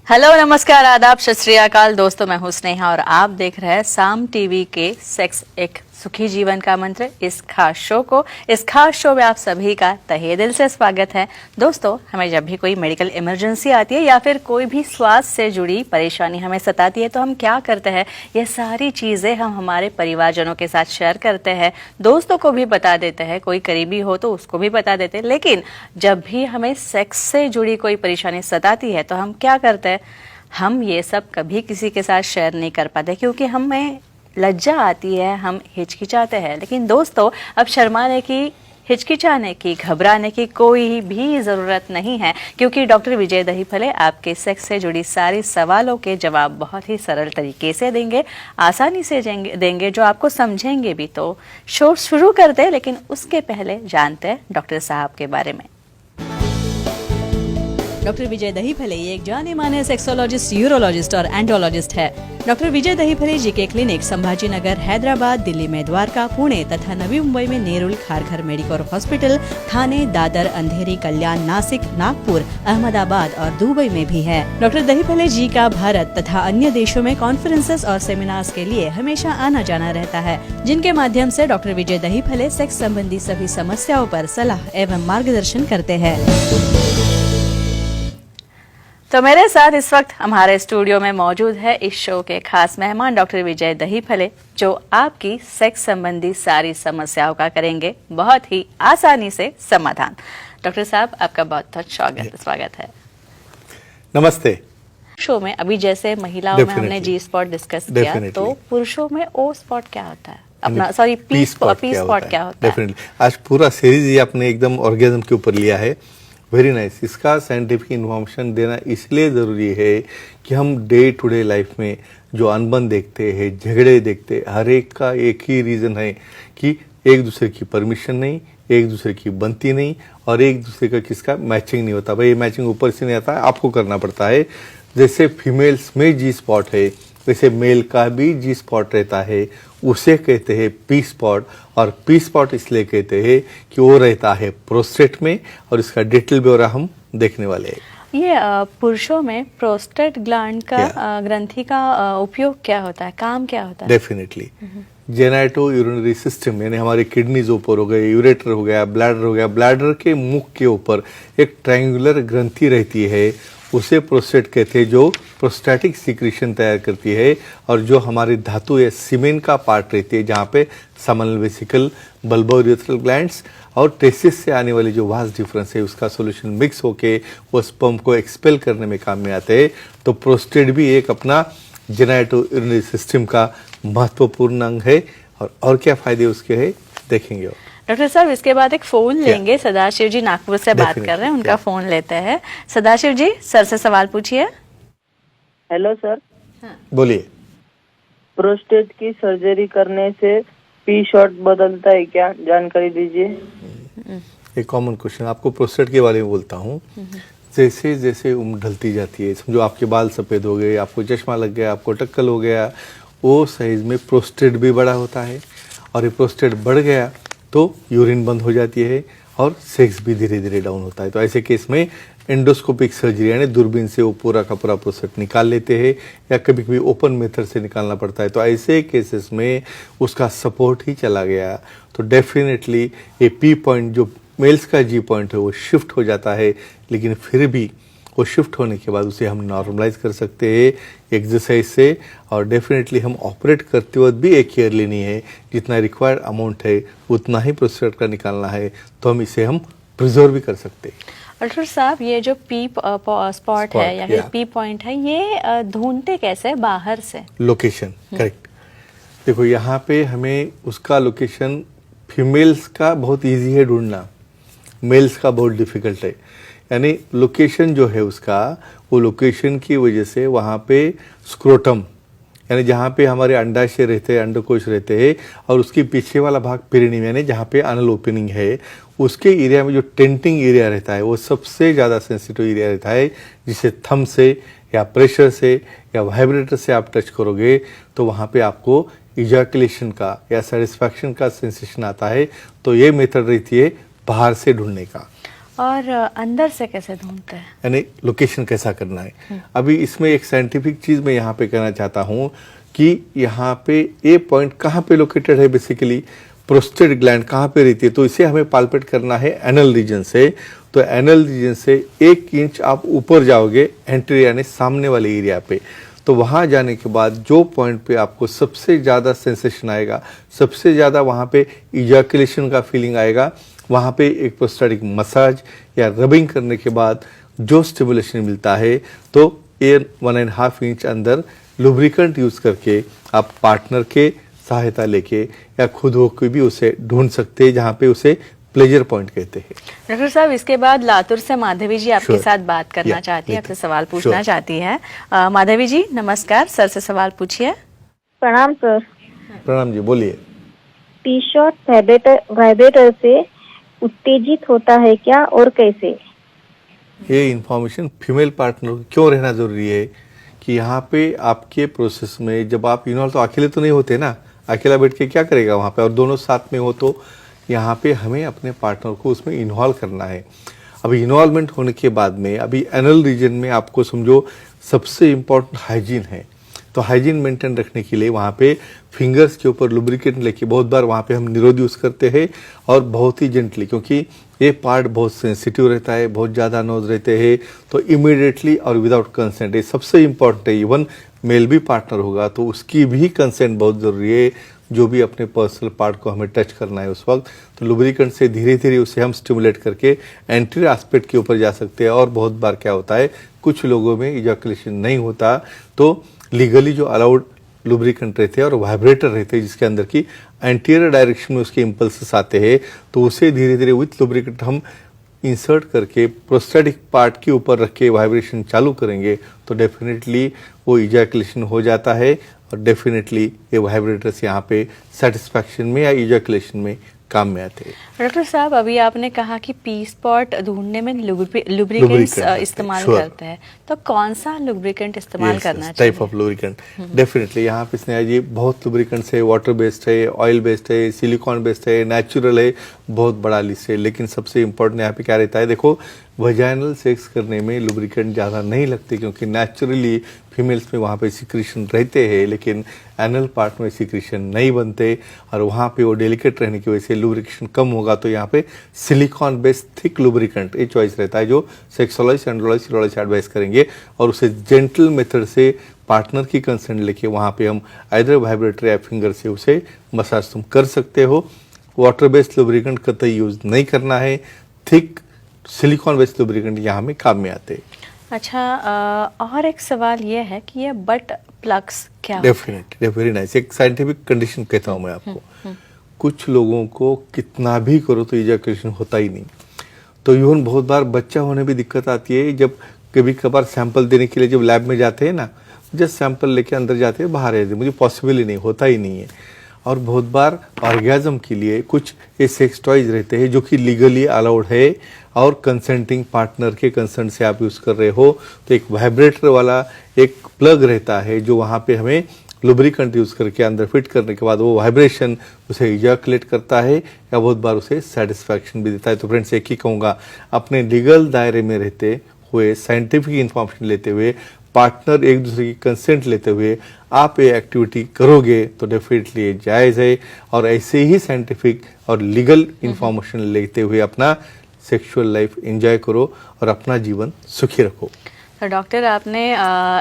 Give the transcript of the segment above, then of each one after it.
Hello, नमस्कार, आदाब, सत श्री अकाल। दोस्तों, मैं हूं स्नेहा और आप देख रहे हैं साम टीवी के सेक्स एक सुखी जीवन का मंत्र इस खास शो में आप सभी का तहे दिल से स्वागत है। दोस्तों, हमें जब भी कोई मेडिकल इमरजेंसी आती है या फिर कोई भी स्वास्थ्य से जुड़ी परेशानी हमें सताती है तो हम क्या करते हैं, ये सारी चीज़ें हम हमारे परिवारजनों के साथ शेयर करते हैं, दोस्तों को भी बता देते हैं, कोई करीबी हो तो उसको भी बता देते हैं। लेकिन जब भी हमें सेक्स से जुड़ी कोई परेशानी सताती है तो हम क्या करते हैं, हम ये सब कभी किसी के साथ शेयर नहीं कर पाते क्योंकि हमें लज्जा आती है, हम हिचकिचाते हैं। लेकिन दोस्तों, अब शर्माने की, हिचकिचाने की, घबराने की कोई भी ज़रूरत नहीं है क्योंकि डॉक्टर विजय दहीफले आपके सेक्स से जुड़ी सारी सवालों के जवाब बहुत ही सरल तरीके से देंगे, आसानी से देंगे, जो आपको समझेंगे भी। तो शो शुरू करते हैं, लेकिन उसके पहले जानते हैं डॉक्टर साहब के बारे में। डॉक्टर विजय दहीफले ये एक जाने माने सेक्सोलॉजिस्ट, यूरोलॉजिस्ट और एंडोलॉजिस्ट है। डॉक्टर विजय दहीफले जी के क्लिनिक संभाजी नगर, हैदराबाद, दिल्ली में द्वारका, पुणे तथा नवी मुंबई में नेरुल, खारघर मेडिकोर हॉस्पिटल, थाने, दादर, अंधेरी, कल्याण, नासिक, नागपुर, अहमदाबाद और दुबई में भी है। डॉक्टर दहीफले जी का भारत तथा अन्य देशों में कॉन्फ्रेंसेस और सेमिनार्स के लिए हमेशा आना जाना रहता है, जिनके माध्यम से डॉक्टर विजय दहीफले सेक्स संबंधी सभी समस्याओं पर सलाह एवं मार्गदर्शन करते हैं। तो मेरे साथ इस वक्त हमारे स्टूडियो में मौजूद है इस शो के खास मेहमान डॉक्टर विजय दहीफले, जो आपकी सेक्स संबंधी सारी समस्याओं का करेंगे बहुत ही आसानी से समाधान। डॉक्टर साहब, आपका बहुत बहुत स्वागत है। नमस्ते। शो में अभी जैसे महिलाओं में हमने जी स्पॉट डिस्कस किया, तो पुरुषों में ओ स्पॉट क्या होता है, अपना सॉरी पी स्पॉट क्या होता है? डेफिनेटली आज पूरा सीरीज ये आपने एकदम ऑर्गेज्म के ऊपर लिया है। Very nice. इसका साइंटिफिक इन्फॉर्मेशन देना इसलिए ज़रूरी है कि हम डे टू डे लाइफ में जो अनबन देखते हैं, झगड़े देखते हैं, हर एक का एक ही रीज़न है कि एक दूसरे की परमिशन नहीं, एक दूसरे की बनती नहीं और एक दूसरे का किसका मैचिंग नहीं होता। भाई, ये मैचिंग ऊपर से नहीं आता है, आपको करना पड़ता है। जैसे फीमेल्स में जी स्पॉट है, वैसे मेल का भी जी स्पॉट रहता है, उसे कहते हैं पी स्पॉट। और पी स्पॉट इसलिए कहते हैं कि वो रहता है प्रोस्टेट में और इसका डिटेल ब्यौरा हम देखने वाले हैं। ये पुरुषों में प्रोस्टेट ग्लैंड का ग्रंथि का उपयोग क्या होता है, काम क्या होता है? डेफिनेटली जेनाइटो यूरिनरी सिस्टम, यानी हमारे किडनीज ऊपर हो गए, यूरेटर हो गया, ब्लैडर हो गया, ब्लैडर के मुख के ऊपर एक ट्रायंगुलर ग्रंथि रहती है, उसे प्रोस्टेट कहते हैं, जो प्रोस्टैटिक सिक्रीशन तैयार करती है। और जो हमारी धातु या सीमेन का पार्ट रहती है, जहाँ पे समनल वेसिकल, बल्बोयूरेथ्रल ग्लैंड्स और टेस्टिस से आने वाली जो वास डिफरेंस है, उसका सॉल्यूशन मिक्स होके वो स्पर्म को एक्सपेल करने में काम में आते हैं। तो प्रोस्टेट भी एक अपना जेनाइटो यूरिनरी सिस्टम का महत्वपूर्ण अंग है। और क्या फायदे उसके हैं, देखेंगे। डॉक्टर साहब, इसके बाद एक फोन लेंगे। सदाशिव जी नागपुर से बात कर रहे हैं, उनका फोन लेते हैं। सदाशिव जी, सर से सवाल पूछिए। Hello sir. बोलिए। प्रोस्टेट की सर्जरी करने से पी शॉट बदलता है क्या, जानकारी दीजिए। एक कॉमन क्वेश्चन, आपको प्रोस्टेट के बारे में बोलता हूँ। जैसे जैसे उम्र ढलती जाती है, समझो आपके बाल सफ़ेद हो गए, आपको चश्मा लग गया, आपको टक्कल हो गया, वो साइज में प्रोस्टेट भी बड़ा होता है। और ये प्रोस्टेट बढ़ गया तो यूरिन बंद हो जाती है और सेक्स भी धीरे धीरे डाउन होता है। तो ऐसे केस में एंडोस्कोपिक सर्जरी, यानी दूरबीन से वो पूरा का पूरा प्रोस्टेट निकाल लेते हैं, या कभी कभी ओपन मेथड से निकालना पड़ता है। तो ऐसे केसेस में उसका सपोर्ट ही चला गया तो डेफिनेटली ये पी पॉइंट, जो मेल्स का जी पॉइंट है, वो शिफ्ट हो जाता है। लेकिन फिर भी वो शिफ्ट होने के बाद उसे हम नॉर्मलाइज कर सकते हैं एक्सरसाइज से। और डेफिनेटली हम ऑपरेट करते वक्त भी एक केयर लेनी है, जितना रिक्वायर्ड अमाउंट है उतना ही प्रोस्टेट का निकालना है, तो हम इसे हम प्रिजर्व भी कर सकते हैं। डॉक्टर साहब, ये जो पी स्पॉट है या फिर पी पॉइंट है, ये ढूंढते कैसे बाहर से? Location, correct. देखो, यहाँ पे हमें उसका लोकेशन फीमेल्स का बहुत इजी है ढूंढना, मेल्स का बहुत डिफिकल्ट है। यानी लोकेशन जो है उसका, वो लोकेशन की वजह से वहाँ पे स्क्रोटम, यानी जहाँ पे हमारे अंडाशय रहते हैं, अंडकोश रहते हैं, और उसके पीछे वाला भाग पेरिनियम, यानी जहाँ पे अनल ओपनिंग है, उसके एरिया में जो टेंटिंग एरिया रहता है, वो सबसे ज़्यादा सेंसिटिव एरिया रहता है। जिसे थंब से या प्रेशर से या वाइब्रेटर से आप टच करोगे तो वहाँ पे आपको इजैकुलेशन का या सेटिस्फैक्शन का सेंसेशन आता है। तो ये मेथड रहती है बाहर से ढूंढने का। और अंदर से कैसे ढूंढते हैं? यानी लोकेशन कैसा करना है। अभी इसमें एक साइंटिफिक चीज मैं यहाँ पे कहना चाहता हूँ कि यहाँ पे ए पॉइंट कहाँ पे लोकेटेड है, बेसिकली प्रोस्टेट ग्लैंड कहाँ पे रहती है, तो इसे हमें पाल्पेट करना है एनल रीजन से। तो एनल रीजन से 1 इंच आप ऊपर जाओगे एंट्री यानी सामने वाले एरिया पे, तो वहाँ जाने के बाद जो पॉइंट पे आपको सबसे ज़्यादा सेंसेशन आएगा, सबसे ज़्यादा वहाँ पे इजैकुलेशन का फीलिंग आएगा, वहाँ पे एक प्रोस्टेटिक मसाज या रबिंग करने के बाद जो स्टिमुलेशन मिलता है, तो 1.5 इंच अंदर लुब्रिकेंट यूज़ करके आप पार्टनर के सहायता लेके या खुद होकर भी उसे ढूंढ सकते हैं, जहाँ पे उसे प्लेजर पॉइंट कहते हैं। डॉक्टर साहब, इसके बाद लातूर से माधवी जी आपके Sure. साथ बात करना Yeah, चाहती है, ठीक आपसे है। सवाल पूछना Sure. चाहती है। माधवी जी नमस्कार, सर से सवाल पूछिए। प्रणाम सर। प्रणाम जी, बोलिए। पी शॉट वाइब्रेटर से उत्तेजित होता है क्या और कैसे? ये इंफॉर्मेशन फीमेल पार्टनर को क्यों रहना जरूरी है कि यहाँ पे आपके प्रोसेस में जब आप इन्वॉल्व, तो अकेले तो नहीं होते ना, अकेला बैठ के क्या करेगा वहाँ पे, और दोनों साथ में हो, तो यहाँ पे हमें अपने पार्टनर को उसमें इन्वॉल्व करना है। अभी इन्वॉल्वमेंट होने के बाद में अभी एनल रीजन में आपको समझो सबसे इम्पोर्टेंट हाइजीन है, तो हाइजीन मेंटेन रखने के लिए वहाँ पे फिंगर्स के ऊपर लुब्रिकेंट लेके बहुत बार वहाँ पे हम निरोध यूज़ करते हैं, और बहुत ही जेंटली, क्योंकि ये पार्ट बहुत सेंसिटिव रहता है, बहुत ज़्यादा नोज रहते हैं, तो इमीडिएटली और विदाउट कंसेंट, ये सबसे इम्पोर्टेंट है। इवन मेल भी पार्टनर होगा तो उसकी भी कंसेंट बहुत ज़रूरी है, जो भी अपने पर्सनल पार्ट को हमें टच करना है उस वक्त। तो लुब्रिकेंट से धीरे धीरे उसे हम स्टिमुलेट करके एंटीरियर एस्पेक्ट के ऊपर जा सकते हैं। और बहुत बार क्या होता है, कुछ लोगों में इजैकुलेशन नहीं होता, तो लीगली जो अलाउड लुब्रिकेंट रहते हैं और वाइब्रेटर रहते हैं जिसके अंदर की एंटीरियर डायरेक्शन में उसके इम्पल्सेस आते हैं, तो उसे धीरे धीरे विथ लुब्रिकेंट हम इंसर्ट करके प्रोस्टेटिक पार्ट के ऊपर रख के वाइब्रेशन चालू करेंगे, तो डेफिनेटली वो इजैकुलेशन हो जाता है, और डेफिनेटली ये वाइब्रेटर्स यहाँ पे सेटिस्फैक्शन में या इजैकुलेशन में काम में आते हैं। डॉक्टर साहब, अभी आपने कहा कि पी स्पॉट ढूंढने में लुब्रिकेंट्स Lubricant, इस्तेमाल sure. करते हैं, तो कौन सा लुब्रिकेंट इस्तेमाल करना टाइप चाहिए? ऑफ लुब्रिकेंट डेफिनेटली यहाँ पे स्नेहा जी बहुत लुब्रिकेंट्स है, वाटर बेस्ड है, ऑयल बेस्ड है, सिलिकॉन बेस्ड है, नेचुरल है, बहुत बड़ा लिस्ट है। लेकिन सबसे इम्पोर्टेंट यहाँ पे क्या रहता है, देखो वजाइनल सेक्स करने में लुब्रिकेंट ज़्यादा नहीं लगते, क्योंकि नेचुरली फीमेल्स में वहाँ पे सिक्रीशन रहते हैं, लेकिन एनल पार्ट में सिक्रीशन नहीं बनते, और वहाँ पे वो डेलिकेट रहने की वजह से लुब्रिकेशन कम होगा। तो यहाँ पे सिलिकॉन बेस्ड थिक लुब्रिकेंट ये चॉइस रहता है, जो सेक्सोलॉजिस्ट एंड्रोलॉजिस्ट यूरोलॉजिस्ट एडवाइस करेंगे, और उसे जेंटल मेथड से पार्टनर की कंसेंट लेके वहाँ पे हम आइदर वाइब्रेटर या फिंगर से उसे मसाज तुम कर सकते हो। वाटर बेस्ड लुब्रिकेंट कतई यूज नहीं करना है, थिक सिलिकॉन बेस्ड लुब्रिकेंट यहाँ में काम में आते हैं। अच्छा, और एक सवाल ये है कि ये बट प्लग्स क्या होते हैं? डेफिनेटली वेरी नाइस, एक साइंटिफिक कंडीशन कहता हूँ मैं आपको। कुछ लोगों को कितना भी करो तो इजैकुलेशन होता ही नहीं, तो इवन बहुत बार बच्चा होने भी दिक्कत आती है। जब कभी कभार सैंपल देने के लिए जब लैब में जाते हैं ना, जस्ट सैंपल लेके अंदर जाते हैं, बाहर आते हैं, मुझे पॉसिबल ही नहीं, होता ही नहीं है। और बहुत बार ऑर्गेजम के लिए कुछ ये सेक्स टॉयज रहते हैं जो कि लीगली अलाउड है, और कंसेंटिंग पार्टनर के कंसेंट से आप यूज़ कर रहे हो, तो एक वाइब्रेटर वाला एक प्लग रहता है जो वहाँ पे हमें लुब्रिकेंट यूज़ करके अंदर फिट करने के बाद वो वाइब्रेशन उसे इजैकुलेट करता है, या बहुत बार उसे सेटिस्फैक्शन भी देता है। तो फ्रेंड्स, एक ही कहूँगा, अपने लीगल दायरे में रहते हुए, साइंटिफिक इंफॉर्मेशन लेते हुए, पार्टनर एक दूसरे की कंसेंट लेते हुए आप ये एक्टिविटी करोगे तो डेफिनेटली ये जायज़ है। और ऐसे ही साइंटिफिक और लीगल इंफॉर्मेशन लेते हुए अपना सेक्सुअल लाइफ एंजॉय करो और अपना जीवन सुखी रखो। तो डॉक्टर, आपने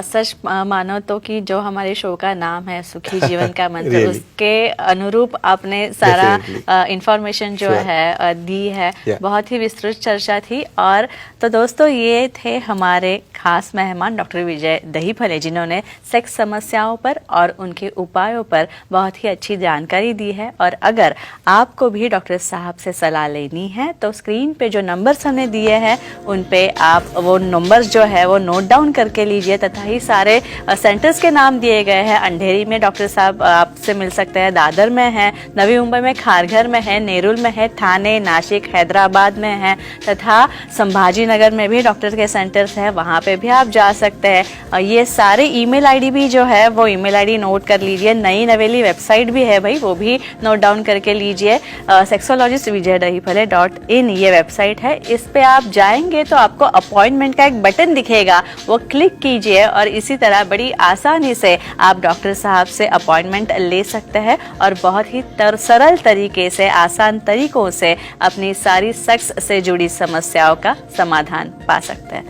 सच मानो तो कि जो हमारे शो का नाम है सुखी जीवन का मंत्र, Really? उसके अनुरूप आपने सारा Definitely. इंफॉर्मेशन जो Sure. है दी है। Yeah. बहुत ही विस्तृत चर्चा थी। और तो दोस्तों, ये थे हमारे खास मेहमान डॉक्टर विजय दहीफले, जिन्होंने सेक्स समस्याओं पर और उनके उपायों पर बहुत ही अच्छी जानकारी दी है। और अगर आपको भी डॉक्टर साहब से सलाह लेनी है तो स्क्रीन पे जो नंबर्स हमने दिए हैं उन पे आप वो नंबर्स जो है वो नोट डाउन करके लीजिए, तथा ही सारे सेंटर्स के नाम दिए गए हैं। अंधेरी में डॉक्टर साहब आपसे मिल सकते हैं, दादर में है, नवी मुंबई में खारघर में है, नेरुल में है, ठाणे, नासिक, हैदराबाद में है, तथा संभाजी नगर में भी डॉक्टर के सेंटर्स हैं, वहाँ पे पे भी आप जा सकते हैं। ये सारे ईमेल आईडी भी जो है वो ईमेल आईडी नोट कर लीजिए। नई नवेली वेबसाइट भी है भाई, वो भी नोट डाउन करके लीजिए। sexologistvijayadaripale.in ये वेबसाइट है। इस पे आप जाएंगे तो आपको अपॉइंटमेंट का एक बटन दिखेगा, वो क्लिक कीजिए और इसी तरह बड़ी आसानी से आप डॉक्टर साहब से अपॉइंटमेंट ले सकते हैं और बहुत ही सरल तरीके से, आसान तरीकों से अपनी सारी सेक्स से जुड़ी समस्याओं का समाधान पा सकते हैं।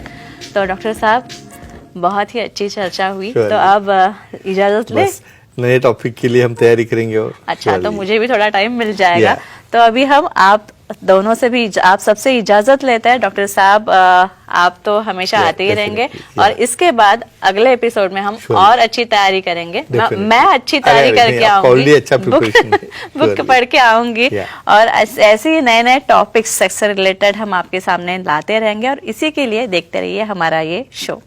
तो डॉक्टर साहब, बहुत ही अच्छी चर्चा हुई, तो अब इजाजत ले। बस नए टॉपिक के लिए हम तैयारी करेंगे। और अच्छा, तो मुझे भी थोड़ा टाइम मिल जाएगा। Yeah. तो अभी हम आप दोनों से भी, आप सबसे इजाजत लेते हैं। डॉक्टर साहब, आप तो हमेशा Yeah, आते ही रहेंगे definitely, और yeah. इसके बाद अगले एपिसोड में हम Sure. और अच्छी तैयारी करेंगे। Definitely. मैं अच्छी तैयारी अरे, करके नहीं, आपका आऊंगी, already अच्छा preparation है। Book Surely. पढ़ के आऊंगी Yeah. और ऐसे ही नए नए टॉपिक्स सेक्स से रिलेटेड हम आपके सामने लाते रहेंगे और इसी के लिए देखते रहिए हमारा ये शो।